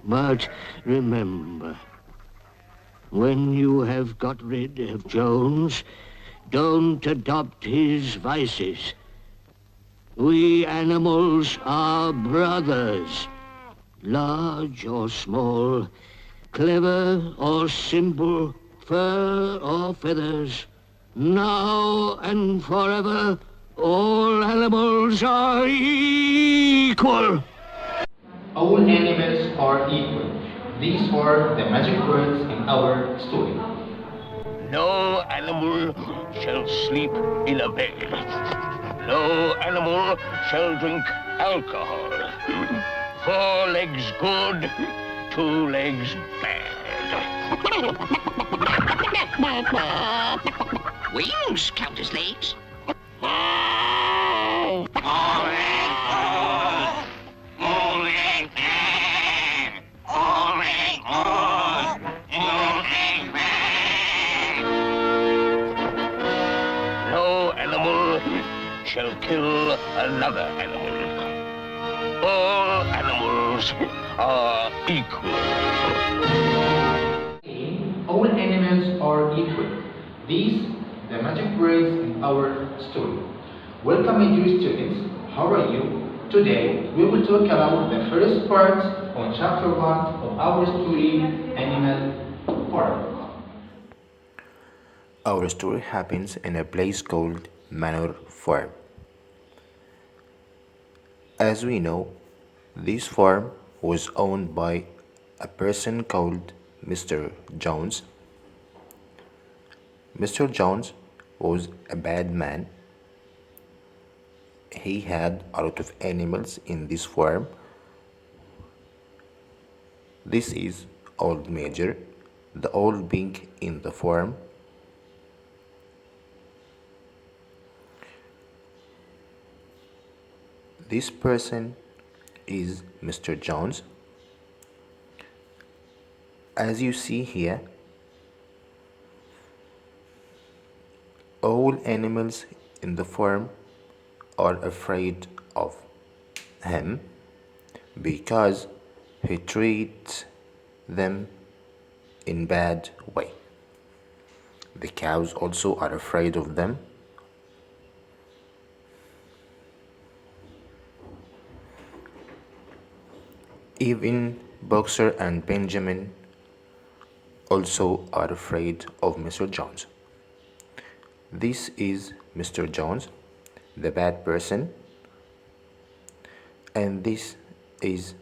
But remember, when you have got rid of Jones, don't adopt his vices. We animals are brothers, large or small, clever or simple, fur or feathers. Now and forever, all animals are equal. All animals are equal. These are the magic words in our story. No animal shall sleep in a bed. No animal shall drink alcohol. 4 legs good, 2 legs bad. Wings count as legs. No animal shall kill another animal. All animals are equal. All animals are equal. These the magic words in our story. Welcome my dear students. How are you? Today we will talk about the first part on chapter 1 of our story, Animal Farm. Our story happens in a place called Manor Farm. As we know, this farm was owned by a person called Mr. Jones. Mr. Jones was a bad man. He had a lot of animals in this farm. This is Old Major, the old pig in the farm. This person is Mr. Jones. As you see here, all animals in the farm are afraid of him because he treats them in bad way. The cows also are afraid of them. Even Boxer and Benjamin also are afraid of Mr. Jones. This is Mr. Jones, the bad person, and this is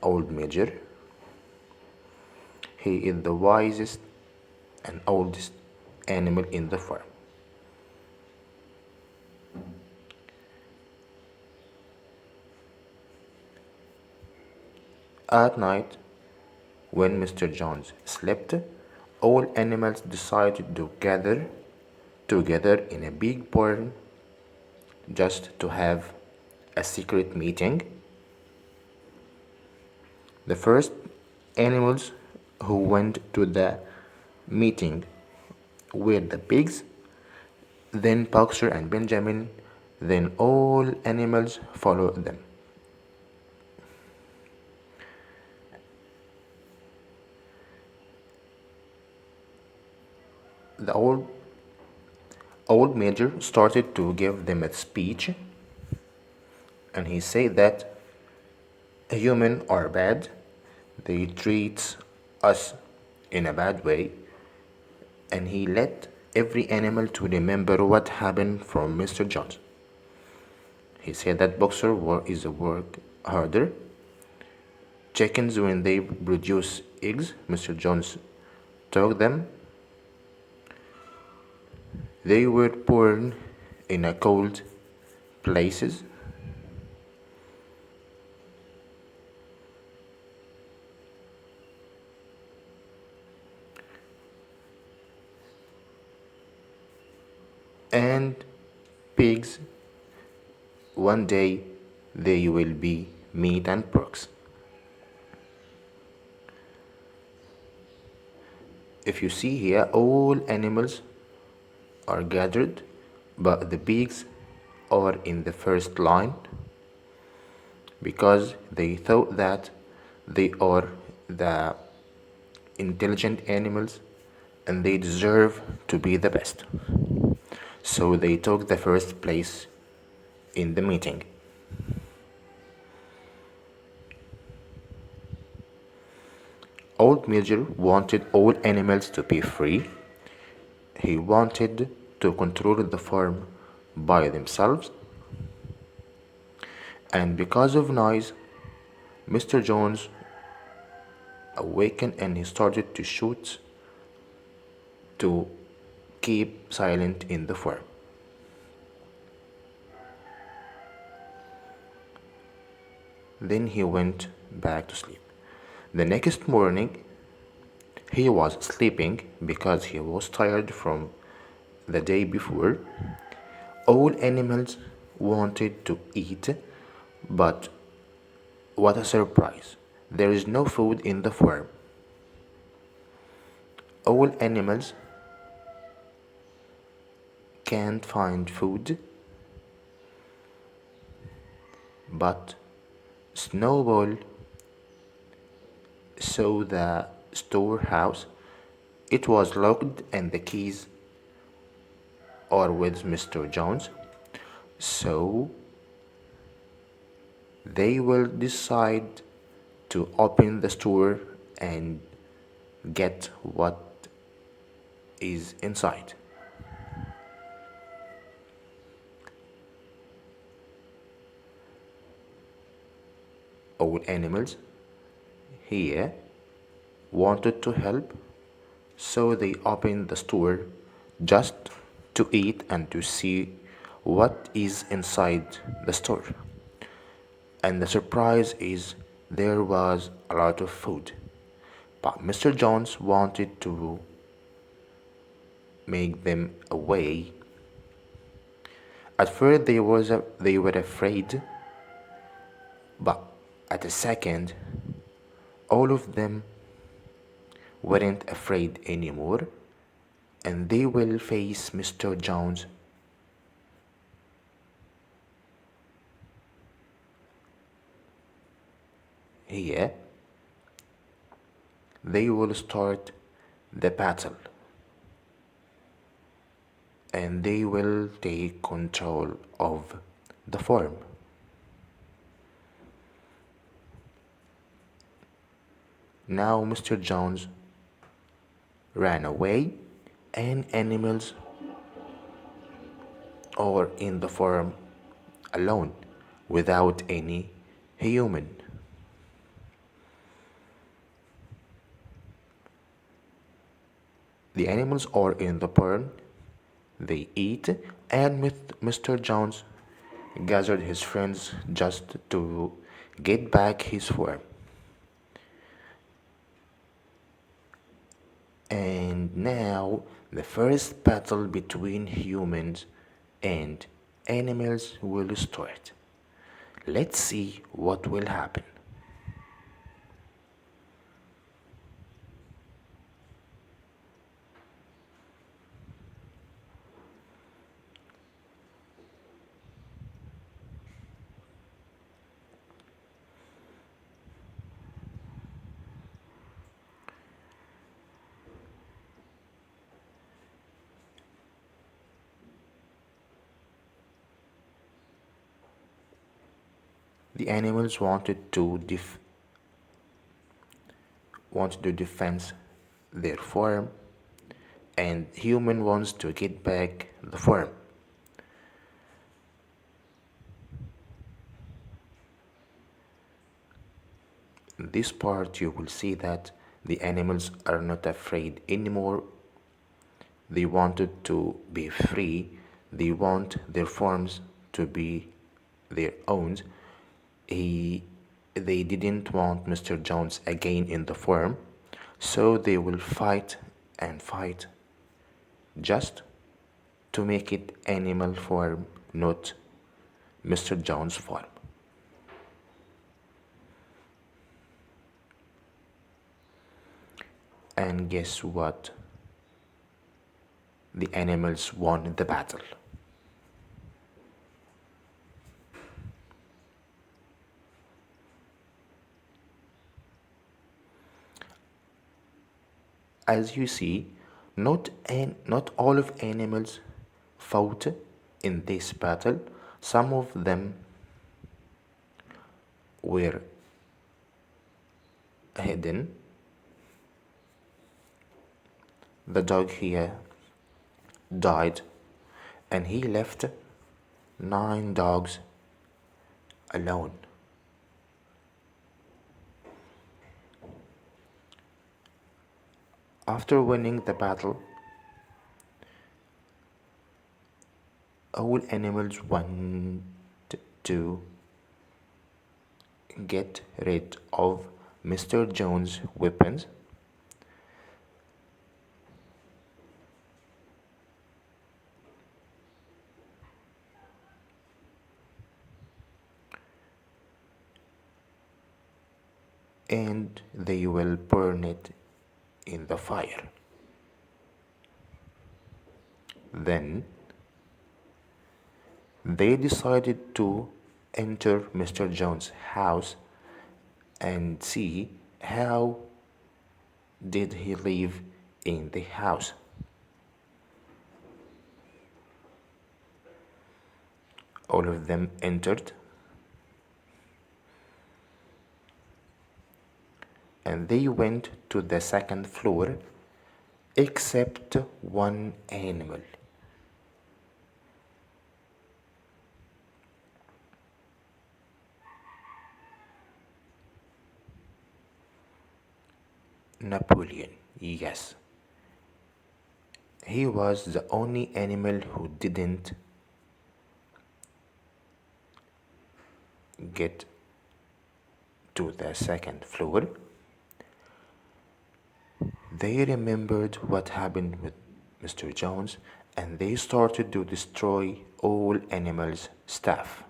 Old Major. He is the wisest and oldest animal in the farm. At night, when Mr. Jones slept, all animals decided to gather together in a big barn just to have a secret meeting. The first animals who went to the meeting were the pigs, then Boxer and Benjamin, then all animals followed them. The old major started to give them a speech, and he said that humans are bad, they treat us in a bad way, and he let every animal to remember what happened from Mr. Jones. He said that Boxer is a work harder. Chickens, when they produce eggs, Mr. Jones took them. They were born in a cold places. And pigs, one day they will be meat and porks. If you see here, all animals are gathered, but the pigs are in the first line because they thought that they are the intelligent animals and they deserve to be the best. So they took the first place in the meeting. Old Major wanted all animals to be free. He wanted to control the farm by themselves. And because of noise, Mr. Jones awakened and he started to shoot to keep silent in the farm. Then he went back to sleep. The next morning, he was sleeping because he was tired from the day before. All animals wanted to eat, but what a surprise! There is no food in the farm. All animals can't find food, but Snowball saw the storehouse. It was locked and the keys are with Mr. Jones. So they will decide to open the store and get what is inside. All animals here wanted to help, so they opened the store just to eat and to see what is inside the store. And the surprise is there was a lot of food. But Mr. Jones wanted to make them away. At first they were afraid, but at a second all of them weren't afraid anymore, and they will face Mr. Jones. Here they will start the battle and they will take control of the farm. Now Mr. Jones ran away and animals are in the farm alone without any human. The animals are in the barn, they eat, and Mr. Jones gathered his friends just to get back his farm. And now the first battle between humans and animals will start. Let's see what will happen. The animals wanted to defend their farm, and human wants to get back the farm. In this part you will see that the animals are not afraid anymore. They wanted to be free. They want their farms to be their own. They didn't want Mr. Jones again in the farm, so they will fight and fight just to make it animal farm, not Mr. Jones farm. And guess what? The animals won the battle. As you see, not all of animals fought in this battle. Some of them were hidden. The dog here died, and he left 9 dogs alone. After winning the battle, all animals want to get rid of Mr. Jones' weapons. And they will burn it in the fire. Then they decided to enter Mr. Jones' house and see how did he live in the house. All of them entered, and they went to the second floor except one animal. Napoleon, yes. He was the only animal who didn't get to the second floor. They remembered what happened with Mr. Jones, and they started to destroy all animals' stuff.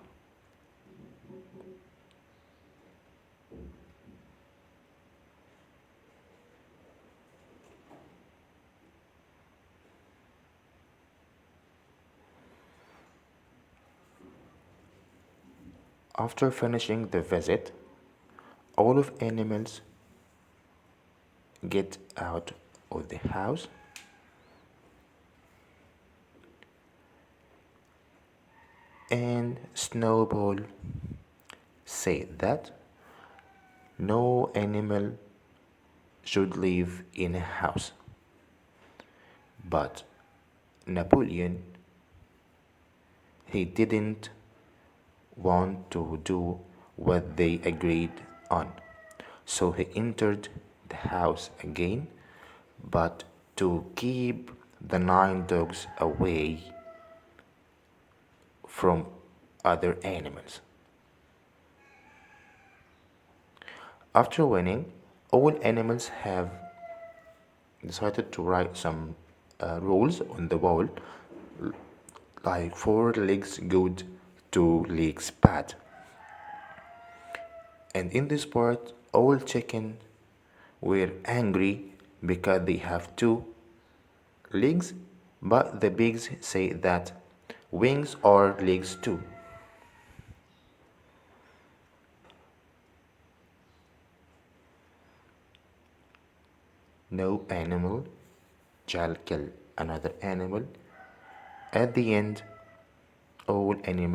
After finishing the visit, all of animals get out of the house and Snowball said that no animal should live in a house. But Napoleon, he didn't want to do what they agreed on. So he entered the house again, but to keep the 9 dogs away from other animals. After winning, all animals have decided to write some rules on the wall, like 4 legs good, 2 legs bad. And in this part, all chickens were angry because they have 2 legs, but the pigs say that wings are legs too. No animal shall kill another animal. At the end, all animals